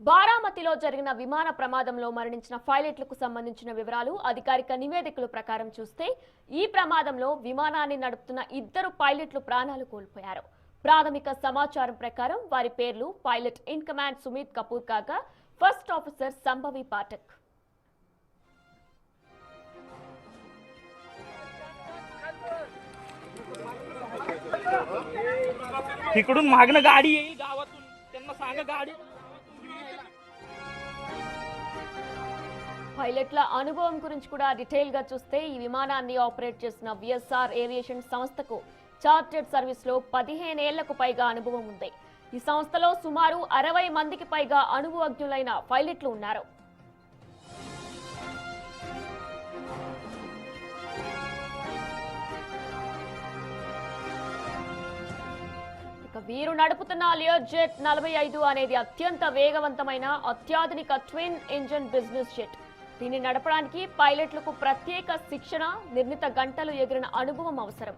బారామతిలో జరిగిన విమాన ప్రమాదంలో మరణించిన పైలట్లకు సంబంధించిన వివరాలు అధికారిక నివేదికల ప్రకారం చూస్తే ఈ ప్రమాదంలో విమానాన్ని నడుపుతున్న ఇద్దరు పైలట్లు ప్రాణాలు కోల్పోయారు. ప్రాథమిక సమాచారం ప్రకారం వారి పేర్లు pilot in command Sumit Kapoor కాగా ఫస్ట్ ఆఫీసర్ సంభవి పాఠక్. इकडून मागणं गाडी येईल गावातून त्यांना सांगा गाडी. పైలట్ల అనుభవం గురించి కూడా డీటెయిల్ గా చూస్తే ఈ విమానాన్ని ఆపరేట్ చేసిన విఎస్ఆర్ ఏవియేషన్ సంస్థకు చార్టెడ్ సర్వీస్ లో 15 ఏళ్లకు పైగా అనుభవం ఉంది. ఈ సంస్థలో సుమారు 60 మందికి పైగా అనుభవజ్ఞులైన పైలట్లు ఉన్నారు. వీరు నడుపుతున్న లియర్జెట్ 45 అనేది అత్యంత వేగవంతమైన అత్యాధునిక ట్విన్ ఇంజిన్ బిజినెస్ జెట్. దీన్ని నడపడానికి పైలట్లకు ప్రత్యేక శిక్షణ, నిర్ణీత గంటలు ఎగిరిన అనుభవం అవసరం.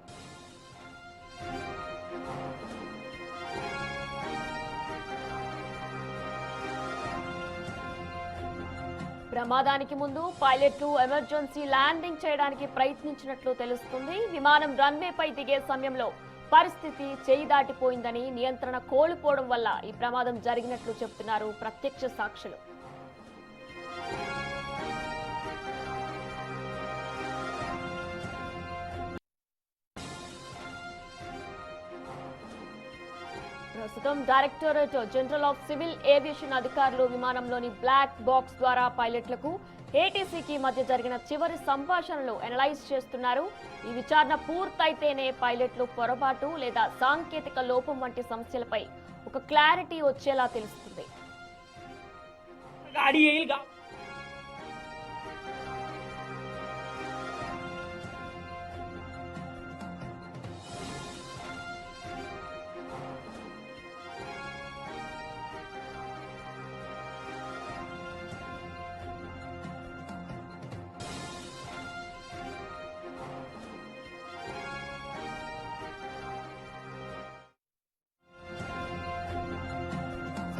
ప్రమాదానికి ముందు పైలట్లు ఎమర్జెన్సీ ల్యాండింగ్ చేయడానికి ప్రయత్నించినట్లు తెలుస్తుంది. విమానం రన్వేపై దిగే సమయంలో పరిస్థితి చేయి దాటిపోయిందని, నియంత్రణ కోల్పోవడం వల్ల ఈ ప్రమాదం జరిగినట్లు చెబుతున్నారు ప్రత్యక్ష సాక్షులు. ప్రస్తుతం directorate general of civil aviation అధికారులు విమానంలోని బ్లాక్ బాక్స్ ద్వారా పైలట్లకు ఏటీసీకి మధ్య జరిగిన చివరి సంభాషణలు అనలైజ్ చేస్తున్నారు. ఈ విచారణ పూర్తయితేనే పైలట్లు పొరపాటు లేదా సాంకేతిక లోపం వంటి సమస్యలపై ఒక క్లారిటీ వచ్చేలా తెలుస్తుంది.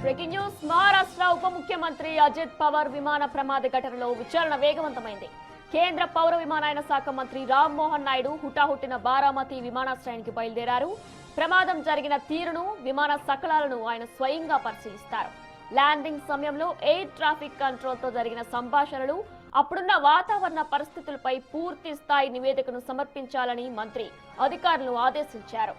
Breaking news. మహారాష్ట్ర ఉప ముఖ్యమంత్రి అజిత్ పవార్ విమాన ప్రమాద ఘటనలో విచారణ వేగవంతమైంది. కేంద్ర పౌర విమానయాన శాఖ మంత్రి రామ్ మోహన్ నాయుడు హుటాహుటిన బారామతి విమానాశ్రయానికి బయలుదేరారు. ప్రమాదం జరిగిన తీరును, విమాన సకలాలను ఆయన స్వయంగా పరిశీలిస్తారు. ల్యాండింగ్ సమయంలో ఎయిర్ ట్రాఫిక్ కంట్రోల్ తో జరిగిన సంభాషణలు, అప్పుడున్న వాతావరణ పరిస్థితులపై పూర్తి స్థాయి నివేదికను సమర్పించాలని మంత్రి అధికారులను ఆదేశించారు.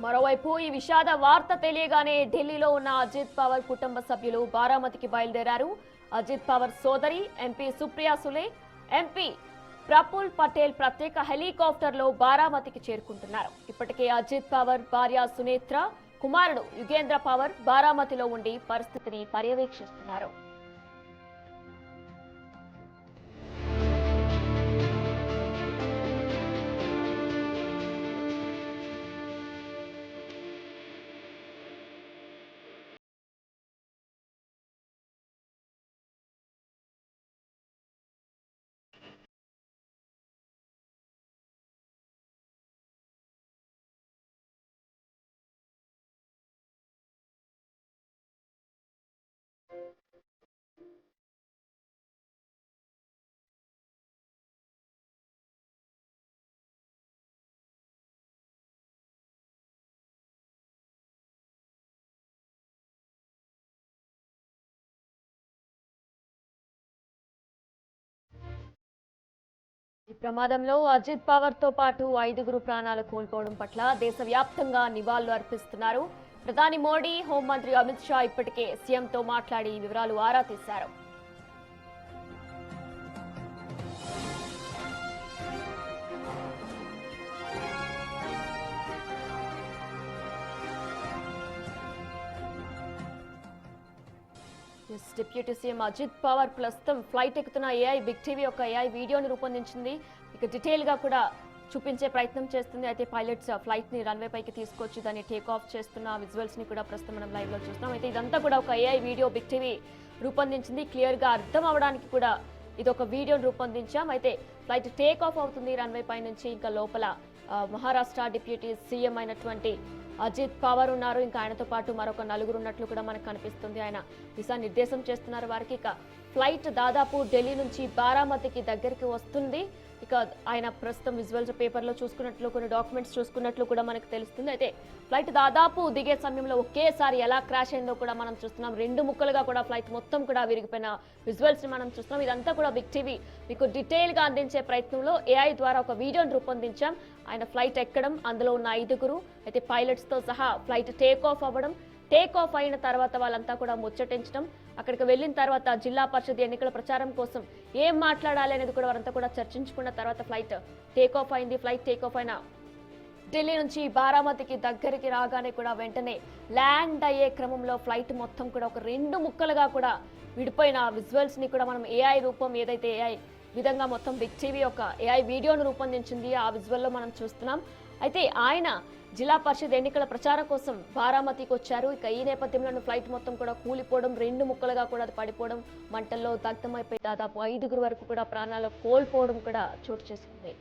మరోవైపు ఈ విషాద వార్త తెలియగానే ఢిల్లీలో ఉన్న అజిత్ పవార్ కుటుంబ సభ్యులు బారామతికి బయలుదేరారు. అజిత్ పవార్ సోదరి ఎంపీ సుప్రియా సులే, ఎంపీ ప్రఫుల్ పటేల్ ప్రత్యేక హెలికాప్టర్లో బారామతికి చేరుకుంటున్నారు. ఇప్పటికే అజిత్ పవార్ భార్య సునేత్ర, కుమారుడు యుగేంద్ర పవార్ బారామతిలో ఉండి పరిస్థితిని పర్యవేక్షిస్తున్నారు. ఈ ప్రమాదంలో అజిత్ పవార్ తో పాటు 5గురు ప్రాణాలు కోల్పోవడం పట్ల దేశవ్యాప్తంగా నివాళులు అర్పిస్తున్నారు. ప్రధాని మోడీ, హోంమంత్రి అమిత్ షా ఇప్పటికే సీఎంతో మాట్లాడి వివరాలు ఆరా తీశారు. డిప్యూటీ సీఎం అజిత్ పవార్ ప్రస్తుతం ఫ్లైట్ ఎక్కుతున్న ఏఐ బిగ్ టీవీ ఒక ఏఐ వీడియోని రూపొందించింది. ఇక డీటెయిల్ గా కూడా చూపించే ప్రయత్నం చేస్తుంది. అయితే పైలట్స్ ఫ్లైట్ ని రన్వే పైకి తీసుకొచ్చి దాన్ని టేక్ ఆఫ్ చేస్తున్న విజువల్స్ ని కూడా ప్రస్తుతం మనం లైవ్ లో చూస్తున్నాం. అయితే ఇదంతా కూడా ఒక ఏఐ వీడియో బిగ్ టీవీ రూపొందించింది. క్లియర్ గా అర్థం అవడానికి కూడా ఇది ఒక వీడియోను రూపొందించాం. అయితే ఫ్లైట్ టేక్ ఆఫ్ అవుతుంది రన్వే పై నుంచి. ఇంకా లోపల మహారాష్ట్ర డిప్యూటీ సీఎం అయినటువంటి అజిత్ పవార్ ఉన్నారు. ఇంకా ఆయనతో పాటు మరొక నలుగురు ఉన్నట్లు కూడా మనకు కనిపిస్తుంది. ఆయన దిశానిర్దేశం చేస్తున్నారు వారికి. ఇక ఫ్లైట్ దాదాపు ఢిల్లీ నుంచి బారామతికి దగ్గరికి వస్తుంది. ఇక ఆయన ప్రస్తుతం విజువల్స్ పేపర్లో చూసుకున్నట్లు, కొన్ని డాక్యుమెంట్స్ చూసుకున్నట్లు కూడా మనకు తెలుస్తుంది. అయితే ఫ్లైట్ దాదాపు దిగే సమయంలో ఒకేసారి ఎలా క్రాష్ అయిందో కూడా మనం చూస్తున్నాం. 2 ముక్కలుగా కూడా ఫ్లైట్ మొత్తం కూడా విరిగిపోయిన విజువల్స్ ని మనం చూస్తున్నాం. ఇదంతా కూడా బిగ్ టీవీ మీకు డీటెయిల్ గా అందించే ప్రయత్నంలో AI ద్వారా ఒక వీడియోని రూపొందించాం. ఆయన ఫ్లైట్ ఎక్కడం, అందులో ఉన్న 5గురు అయితే పైలట్స్ తో సహా ఫ్లైట్ టేక్ ఆఫ్ అవ్వడం, టేక్ ఆఫ్ అయిన తర్వాత వాళ్ళంతా కూడా ముచ్చటించడం, అక్కడికి వెళ్ళిన తర్వాత జిల్లా పరిషత్ ఎన్నికల ప్రచారం కోసం ఏం మాట్లాడాలి అనేది కూడా వారంతా కూడా చర్చించుకున్న తర్వాత ఫ్లైట్ టేక్ ఆఫ్ అయింది. ఫ్లైట్ టేక్ ఆఫ్ అయిన ఢిల్లీ నుంచి బారామతికి దగ్గరికి రాగానే కూడా వెంటనే ల్యాండ్ అయ్యే క్రమంలో ఫ్లైట్ మొత్తం కూడా ఒక 2 ముక్కలుగా కూడా విడిపోయిన విజువల్స్ ని కూడా మనం AI రూపం ఏదైతే AI విధంగా మొత్తం బిగ్ టీవీ ఒక AI వీడియోను రూపొందించింది, ఆ విజువల్లో మనం చూస్తున్నాం. అయితే ఆయన జిల్లా పరిషత్ ఎన్నికల ప్రచారం కోసం బారామతికి వచ్చారు. ఇక ఈ నేపథ్యంలో ఫ్లైట్ మొత్తం కూడా కూలిపోవడం, 2 ముక్కలుగా కూడా అది పడిపోవడం, మంటల్లో దగ్ధమైపోయి దాదాపు 5గురు వరకు కూడా ప్రాణాలు కోల్పోవడం కూడా చోటు చేసుకుంది.